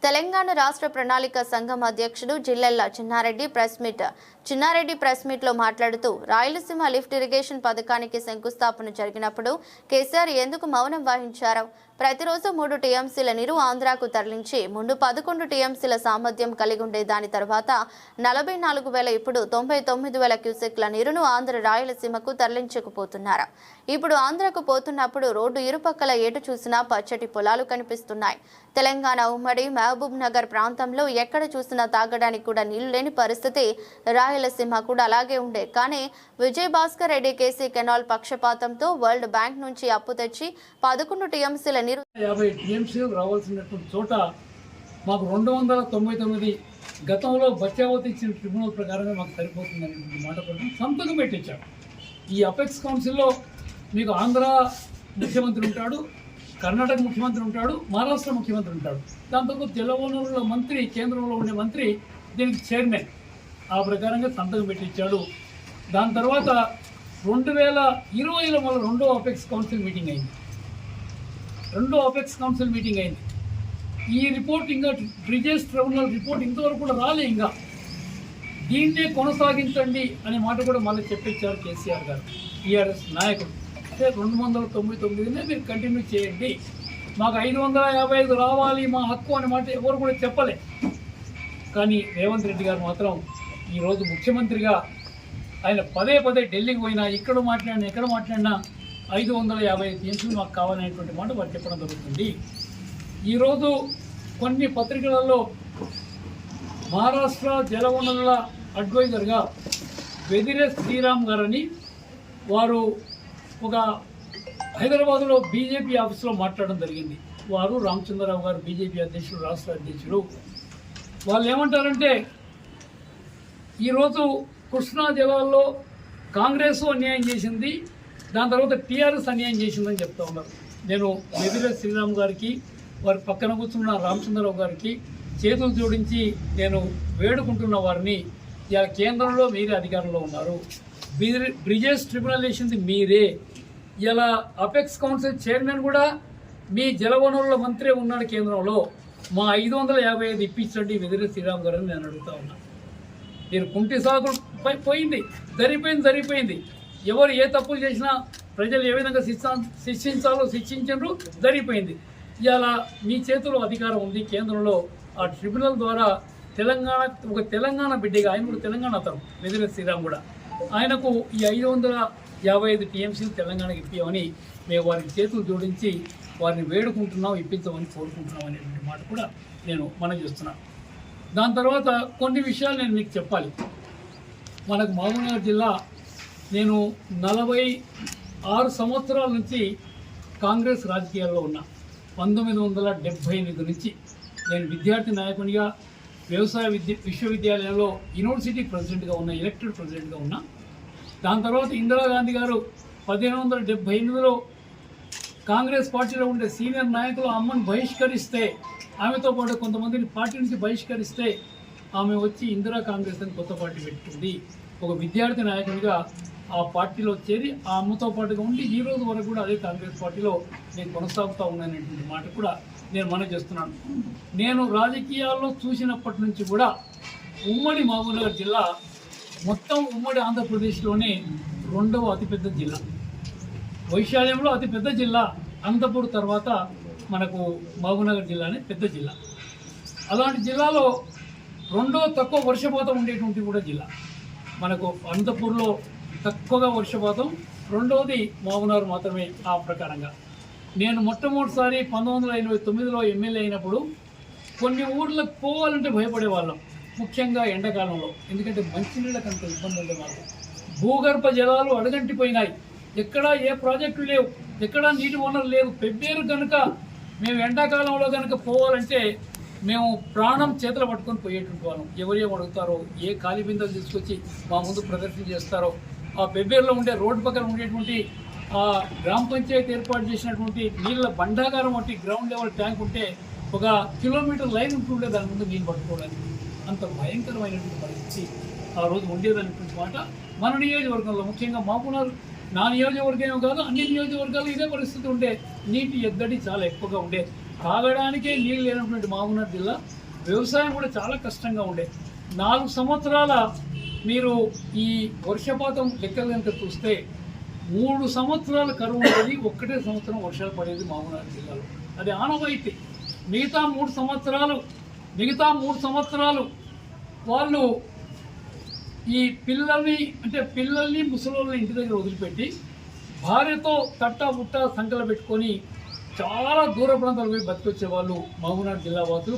తెలంగాణ రాష్ట్ర ప్రణాళిక సంఘం అధ్యక్షుడు జిల్లెళ్ల చిన్నారెడ్డి ప్రెస్ మీట్ లో మాట్లాడుతూ రాయలసీమ లిఫ్ట్ ఇరిగేషన్ పథకానికి శంకుస్థాపన జరిగినప్పుడు కేసీఆర్ ఎందుకు మౌనం వహించారు? ప్రతిరోజు 3 టీఎంసీల నీరు ఆంధ్రాకు తరలించి ముందు 11 టీఎంసీల సామర్థ్యం కలిగి ఉండే దాని తర్వాత 44,000 ఇప్పుడు 99,000 క్యూసెక్ల నీరును ఆంధ్ర రాయలసీమకు తరలించకపోతున్నారు. ఇప్పుడు ఆంధ్రకు పోతున్నప్పుడు రోడ్డు ఇరుపక్కల ఏటు చూసినా పచ్చటి పొలాలు కనిపిస్తున్నాయి. తెలంగాణ ఉమ్మడి మహబూబ్ నగర్ ప్రాంతంలో ఎక్కడ చూసినా తాగడానికి కూడా నీళ్లు లేని పరిస్థితి. రాయలసీమ కూడా అలాగే ఉండే. కానీ విజయభాస్కర్ రెడ్డి కేసీ కెనాల్ పక్షపాతంతో వరల్డ్ బ్యాంక్ నుంచి అప్పు తెచ్చి 11 టీఎంసీల నీరు 50 టీఎంసీలు రావాల్సినటువంటి చోట మాకు 299 గతంలో బచావతి ఇచ్చిన ట్రిబ్యునల్ ప్రకారంగా మాకు సరిపోతుందనే మాట ప్రకారం సంతకం పెట్టించాడు. ఈ అపెక్స్ కౌన్సిల్లో మీకు ఆంధ్ర ముఖ్యమంత్రి ఉంటాడు, కర్ణాటక ముఖ్యమంత్రి ఉంటాడు, మహారాష్ట్ర ముఖ్యమంత్రి ఉంటాడు. దాంతో జలవనరుల మంత్రి, కేంద్రంలో ఉండే మంత్రి దీనికి చైర్మన్. ఆ ప్రకారంగా సంతకం పెట్టించాడు. దాని తర్వాత 2020లో మళ్ళీ రెండో అపెక్స్ కౌన్సిల్ మీటింగ్ అయింది. ఈ రిపోర్ట్ ఇంకా బ్రిజెస్ ట్రిబ్యునల్ రిపోర్ట్ ఇంతవరకు కూడా రాలే. ఇంకా దీన్నే కొనసాగించండి అనే మాట కూడా మళ్ళీ చెప్పించారు కేసీఆర్ గారు, టీఆర్ఎస్ నాయకుడు. అంటే 299నే మీరు కంటిన్యూ చేయండి, మాకు 555 రావాలి మా హక్కు అనే మాట ఎవరు కూడా చెప్పలే. కానీ రేవంత్ రెడ్డి గారు మాత్రం ఈరోజు ముఖ్యమంత్రిగా ఆయన పదే ఢిల్లీకి పోయినా, ఎక్కడ మాట్లాడినా 555 టీఎంసీలు మాకు కావాలనేటువంటి మాట వారు చెప్పడం జరుగుతుంది. ఈరోజు కొన్ని పత్రికలలో మహారాష్ట్ర జలవనరుల అడ్వైజర్గా వెదిరే శ్రీరామ్ గారని వారు ఒక హైదరాబాద్లో బీజేపీ ఆఫీస్లో మాట్లాడడం జరిగింది. వారు రామచంద్రరావు గారు బీజేపీ అధ్యక్షుడు, రాష్ట్ర అధ్యక్షుడు. వాళ్ళు ఏమంటారంటే ఈరోజు కృష్ణా జలాల్లో కాంగ్రెస్ అన్యాయం చేసింది, దాని తర్వాత టీఆర్ఎస్ అన్యాయం చేసిందని చెప్తా ఉన్నారు. నేను వెదిరే శ్రీరామ్ గారికి, వారి పక్కన కూర్చున్న రామచంద్రరావు గారికి చేతులు జోడించి నేను వేడుకుంటున్న వారిని, ఇలా కేంద్రంలో మీరే అధికారంలో ఉన్నారు, బ్రిజెస్ ట్రిబ్యునల్ వేసింది మీరే, ఇలా అపెక్స్ కౌన్సిల్ చైర్మన్ కూడా మీ జలవనరుల మంత్రి ఉన్నాడు కేంద్రంలో, మా 555 ఇప్పించండి వెదిరే శ్రీరామ్ గారని నేను అడుగుతా ఉన్నా. మీరు కుంటి సాగు పోయింది, జరిగిపోయింది. ఎవరు ఏ తప్పులు చేసినా ప్రజలు ఏ విధంగా శిక్షించాలో శిక్షించరు, జరిగిపోయింది. ఇవాళ మీ చేతిలో అధికారం ఉంది కేంద్రంలో. ఆ ట్రిబ్యునల్ ద్వారా తెలంగాణ బిడ్డగా, ఆయన కూడా తెలంగాణ అతను వెదిరే శ్రీరామ్ కూడా, ఆయనకు ఈ 555 టీఎంసీలు తెలంగాణకి ఇప్పించమని మేము వారికి చేతులు జోడించి వారిని వేడుకుంటున్నాం, ఇప్పించమని కోరుకుంటున్నాం అనేటువంటి మాట కూడా నేను మనవి చేస్తున్నాను. దాని తర్వాత కొన్ని విషయాలు నేను మీకు చెప్పాలి. మనకు మహబూబ్నగర్ జిల్లా, నేను 46 సంవత్సరాల నుంచి కాంగ్రెస్ రాజకీయాల్లో ఉన్నా. 1978 నుంచి నేను విద్యార్థి నాయకునిగా వ్యవసాయ విశ్వవిద్యాలయంలో యూనివర్సిటీ ప్రెసిడెంట్గా ఉన్నా, ఎలక్టెడ్ ప్రెసిడెంట్గా ఉన్నా. దాని తర్వాత ఇందిరాగాంధీ గారు 1978లో కాంగ్రెస్ పార్టీలో ఉండే సీనియర్ నాయకులు అమ్మను బహిష్కరిస్తే, ఆమెతో పాటు కొంతమందిని పార్టీ నుంచి బహిష్కరిస్తే ఆమె వచ్చి ఇందిరా కాంగ్రెస్ అని కొత్త పార్టీ పెట్టుకుంది. ఒక విద్యార్థి నాయకునిగా ఆ పార్టీలో చేరి ఆ అమ్మతో పాటుగా ఉండి ఈ రోజు వరకు కూడా అదే కాంగ్రెస్ పార్టీలో నేను కొనసాగుతూ ఉన్నాననేటువంటి మాట కూడా నేను మనవి చేస్తున్నాను. నేను రాజకీయాల్లో చూసినప్పటి నుంచి కూడా ఉమ్మడి మహబూబ్నగర్ జిల్లా మొత్తం ఉమ్మడి ఆంధ్రప్రదేశ్లోనే 2వ అతిపెద్ద జిల్లా, వైశాల్యంలో అతిపెద్ద జిల్లా. అనంతపూర్ తర్వాత మనకు మహబూబ్నగర్ జిల్లానే పెద్ద జిల్లా. అలాంటి జిల్లాలో 2వ తక్కువ వర్షపాతం ఉండేటువంటి కూడా జిల్లా. మనకు అనంతపూర్లో తక్కువగా వర్షపాతం, 2వది మహబూబ్నగర్ మాత్రమే. ఆ ప్రకారంగా నేను మొట్టమొదటిసారి 1989లో ఎమ్మెల్యే అయినప్పుడు కొన్ని ఊర్లకు పోవాలంటే భయపడేవాళ్ళం, ముఖ్యంగా ఎండాకాలంలో. ఎందుకంటే మంచినీళ్ళకి అంత ఇబ్బంది ఉంది మాకు. భూగర్భ జలాలు అడుగంటిపోయినాయి, ఎక్కడా ఏ ప్రాజెక్టులు లేవు, ఎక్కడా నీటి వనరు లేదు. పెబ్బేరు కనుక మేము ఎండాకాలంలో కనుక పోవాలంటే మేము ప్రాణం చేతులు పట్టుకొని పోయేటువంటి వాళ్ళం. ఎవరేం అడుగుతారో, ఏ ఖాళీ బిందెలు తీసుకొచ్చి మా ముందు ప్రదర్శన చేస్తారో. ఆ పెబ్బేరులో ఉండే రోడ్డు పక్కన ఉండేటువంటి ఆ గ్రామ పంచాయతీ ఏర్పాటు చేసినటువంటి నీళ్ళ బండాగారం వంటి గ్రౌండ్ లెవెల్ ట్యాంక్ ఉంటే 1 కిలోమీటర్ లైన్ ఉంటుండే దాని ముందు నీళ్ళు పట్టుకోవడానికి. అంత భయంకరమైనటువంటి పరిస్థితి ఆ రోజు ఉండేదనేటువంటి మాట మన నియోజకవర్గంలో, ముఖ్యంగా మహబూబ్నగర్ నా నియోజకవర్గమే కాదు అన్ని నియోజకవర్గాలు ఇదే పరిస్థితి ఉండే. నీటి ఎద్దడి చాలా ఎక్కువగా ఉండే. తాగడానికే నీళ్ళు లేనటువంటి మహబూబ్నగర్ జిల్లా వ్యవసాయం కూడా చాలా కష్టంగా ఉండే 4 సంవత్సరాల మీరు ఈ వర్షపాతం లెక్కలు కనుక చూస్తే 3 సంవత్సరాల కరువు ఉండేది, ఒక్కటే సంవత్సరం వర్షాలు పడేది మహబూబ్నగర్ జిల్లాలో. అది ఆనవాయితీ. మిగతా 3 సంవత్సరాలు వాళ్ళు ఈ పిల్లల్ని ముసలోళ్ళని ఇంటి దగ్గర వదిలిపెట్టి భార్యతో తట్టా బుట్ట సంకలు పెట్టుకొని చాలా దూర ప్రాంతాలు పోయి బతికొచ్చే వాళ్ళు మహబూబ్నగర్ జిల్లా వాసులు.